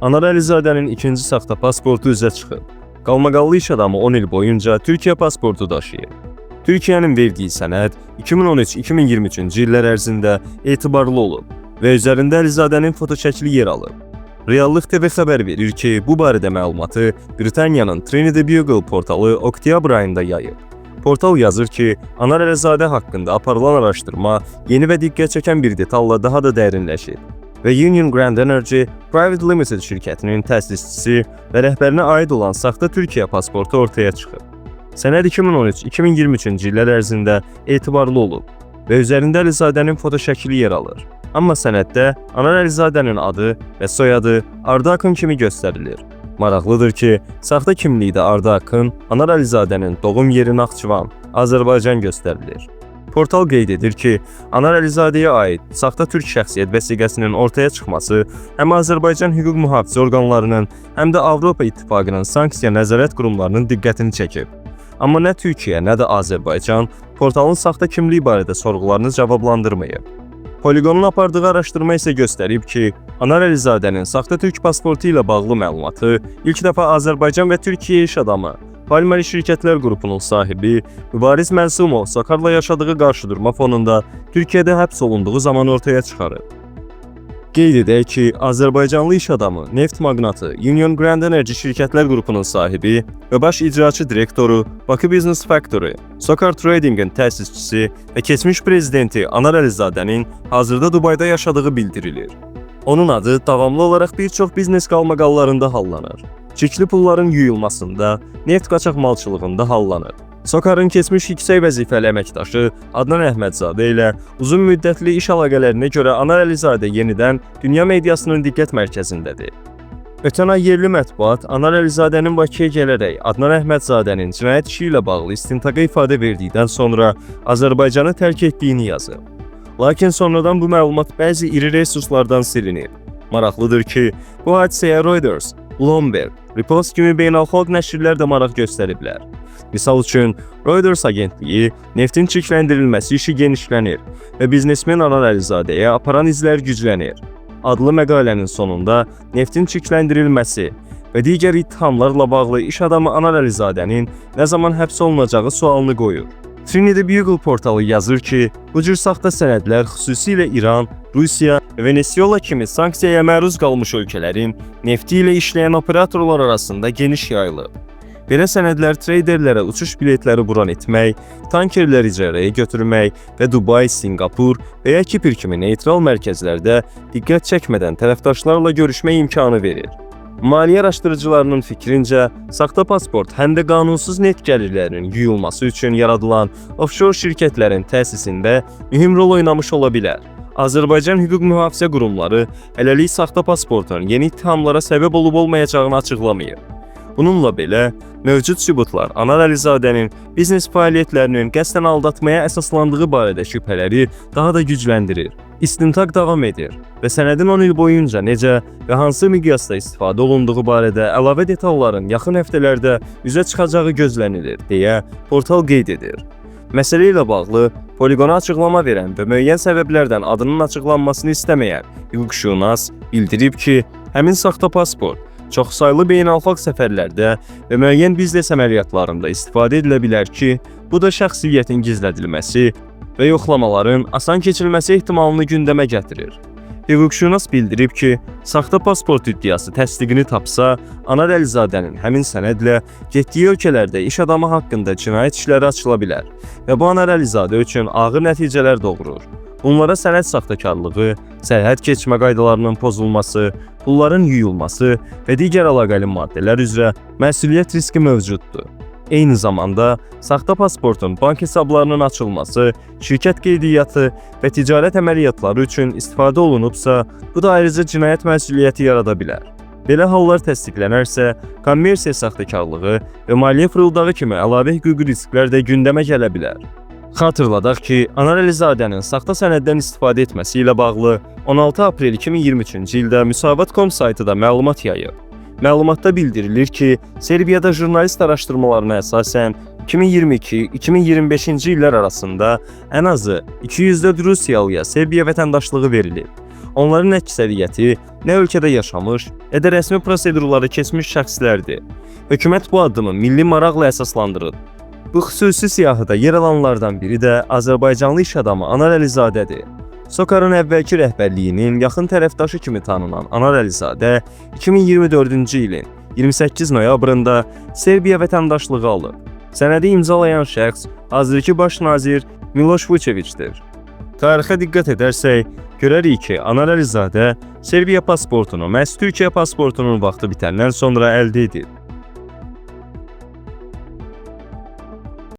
Anar Əlizadənin ikinci saxta pasportu üzə çıxıb. Qalmaqallı iş adamı 10 il boyunca Türkiyə pasportu daşıyır. Türkiyənin verdiyi sənəd 2013-2023-cü illər ərzində etibarlı olub və üzərində Əlizadənin fotoşəkli yer alıb. Reallıq TV xəbər verir ki, bu barədə məlumatı Britaniyanın Trinity Bugle portalı oktyabr ayında yayıb. Portal yazır ki, Anar Əlizadə haqqında aparılan araşdırma yeni və diqqət çəkən bir detalla daha da dərinləşir və Union Grand Energy Private Limited şirkətinin təsisçisi və rəhbərinə aid olan saxta Türkiyə pasportu ortaya çıxıb. Sənəd 2013-2023-cü illər ərzində etibarlı olub və üzərində Əlizadənin fotoşəkli yer alır. Amma sənəddə Anar Əlizadənin adı və soyadı Arda Akın kimi göstərilir. Maraqlıdır ki, saxta kimlikdə Arda Akın, Anar Əlizadənin doğum yeri Naxçıvan, Azərbaycan göstərilir. Portal qeyd edir ki, Anar Əlizadəyə aid saxta türk şəxsiyyət vəsiqəsinin ortaya çıxması həm Azərbaycan hüquq mühafizə orqanlarının, həm də Avropa İttifaqının sanksiya nəzarət qurumlarının diqqətini çəkib. Amma nə Türkiyə, nə də Azərbaycan portalın saxta kimliyi barədə sorğularını cavablandırmayıb. Poligonun apardığı araşdırma isə göstərib ki, Anar Əlizadənin saxta türk pasportu ilə bağlı məlumatı ilk dəfə Azərbaycan və Türkiyə iş adamı, Palmari Şirkətlər qrupunun sahibi Mübariz Məsumov Sakarla yaşadığı qarşıdurma fonunda Türkiyədə həbs olunduğu zaman ortaya çıxarıb. Qeyd edək ki, Azərbaycanlı iş adamı, neft magnatı, Union Grand Energy Şirkətlər qrupunun sahibi və baş icraçı direktoru, Bakı Business Factory, Sokar Trading'in təsisçisi və keçmiş prezidenti Anar Əlizadənin hazırda Dubayda yaşadığı bildirilir. Onun adı davamlı olaraq bir çox biznes qalmaqallarında hallanır. Çirkli pulların yuyulmasında, neft qaçaqmalçılığında hallanır. Sokarın keçmiş yüksək vəzifəli əməkdaşı Adnan Əhmədzadə ilə uzun müddətli iş əlaqələrinə görə Anar Əlizadə yenidən dünya mediasının diqqət mərkəzindədir. Ötən ay yerli mətbuat Anar Əlizadənin Bakıya gələrək Adnan Əhmədzadənin cinayət işi ilə bağlı istintaqa ifadə verdikdən sonra Azərbaycanı tərk etdiyini yazıb. Lakin sonradan bu məlumat bəzi iri resurslardan silinir. Maraqlıdır ki, bu hadisəyə Reuters, Bloomberg, Repost kimi beynəlxalq nəşrlər də maraq göstəriblər. Misal üçün, Reuters agentliyi neftin çirkləndirilməsi işi genişlənir və biznesmen Anar Əlizadəyə aparan izlər güclənir adlı məqalənin sonunda neftin çirkləndirilməsi və digər ittihamlarla bağlı iş adamı Anar Əlizadənin nə zaman həbs olunacağı sualını qoyur. Trinity Bugle portalı yazır ki, bu cür saxta sənədlər xüsusilə İran, Rusiya və Venezuela kimi sanksiyaya məruz qalmış ölkələrin nefti ilə işləyən operatorlar arasında geniş yayılıb. Belə sənədlər treyderlərə uçuş biletləri buran etmək, tankerləri icarəyə götürmək və Dubay, Singapur və ya Kipr kimi neytral mərkəzlərdə diqqət çəkmədən tərəfdaşlarla görüşmək imkanı verir. Maliyyə araşdırıcılarının fikrincə, saxta pasport həm də qanunsuz neft gəlirlərinin yuyulması üçün yaradılan offshore şirkətlərin təsisində mühüm rol oynamış ola bilər. Azərbaycan hüquq mühafizə qurumları hələlik saxta pasportun yeni ittihamlara səbəb olub-olmayacağını açıqlamayıb. Bununla belə, mövcud sübutlar Anar Əlizadənin biznes fəaliyyətlərinin qəsdən aldatmaya əsaslandığı barədə şübhələri daha da gücləndirir. İstintaq davam edir və sənədin 10 il boyunca necə və hansı miqyasda istifadə olunduğu barədə əlavə detalların yaxın həftələrdə üzə çıxacağı gözlənilir, deyə portal qeyd edir. Məsələ ilə bağlı poligona açıqlama verən və müəyyən səbəblərdən adının açıqlanmasını istəməyən hüquqşünas bildirib ki, həmin saxta pasport çoxsaylı beynəlxalq səfərlərdə və müəyyən biznes əməliyyatlarında istifadə edilə bilər ki, bu da şəxsiyyətin gizlədilməsi və yoxlamaların asan keçirilməsi ehtimalını gündəmə gətirir. Hüquqşünas bildirib ki, saxta pasport iddiası təsdiqini tapsa, Anar Əlizadənin həmin sənədlə getdiyi ölkələrdə iş adamı haqqında cinayət işləri açıla bilər və bu Anar Əlizadə üçün ağır nəticələr doğurur. Bunlara sənəd saxtakarlığı, sərhəd keçmə qaydalarının pozulması, pulların yuyulması və digər əlaqəli maddələr üzrə məsuliyyət riski mövcuddur. Eyni zamanda, saxta pasportun bank hesablarının açılması, şirkət qeydiyyatı və ticarət əməliyyatları üçün istifadə olunubsa, bu da ayrıca cinayət məsuliyyəti yarada bilər. Belə hallar təsdiqlənərsə, kommersiya saxtakarlığı və maliyyə fırıldağı kimi əlavə hüquqi risklər də gündəmə gələ bilər. Xatırladaq ki, Anar Əlizadənin saxta sənəddən istifadə etməsi ilə bağlı 16 aprel 2023-cü ildə Müsavat.com saytı da məlumat yayıb. Məlumatda bildirilir ki, Serbiyada jurnalist araşdırmalarına əsasən 2022-2025-ci illər arasında ən azı 204 Rusiyalıya Serbiya vətəndaşlığı verilib. onların əksəriyyəti nə ölkədə yaşamış, nə də rəsmi prosedurları keçmiş şəxslərdir. Hökumət bu addımı milli maraqla əsaslandırır. Bu xüsusi siyahıda yer alanlardan biri də Azərbaycanlı iş adamı Anar Əlizadədir. SOCAR-ın əvvəlki rəhbərliyinin yaxın tərəfdaşı kimi tanınan Anar Əlizadə 2024-cü ilin 28 noyabrında Serbiya vətəndaşlığı alıb. Sənədi imzalayan şəxs hazırki baş nazir Miloš Vučevićdir. Tarixə diqqət edərsək, görərik ki, Anar Əlizadə Serbiya pasportunu məhz Türkiyə pasportunun vaxtı bitəndən sonra əldə edib.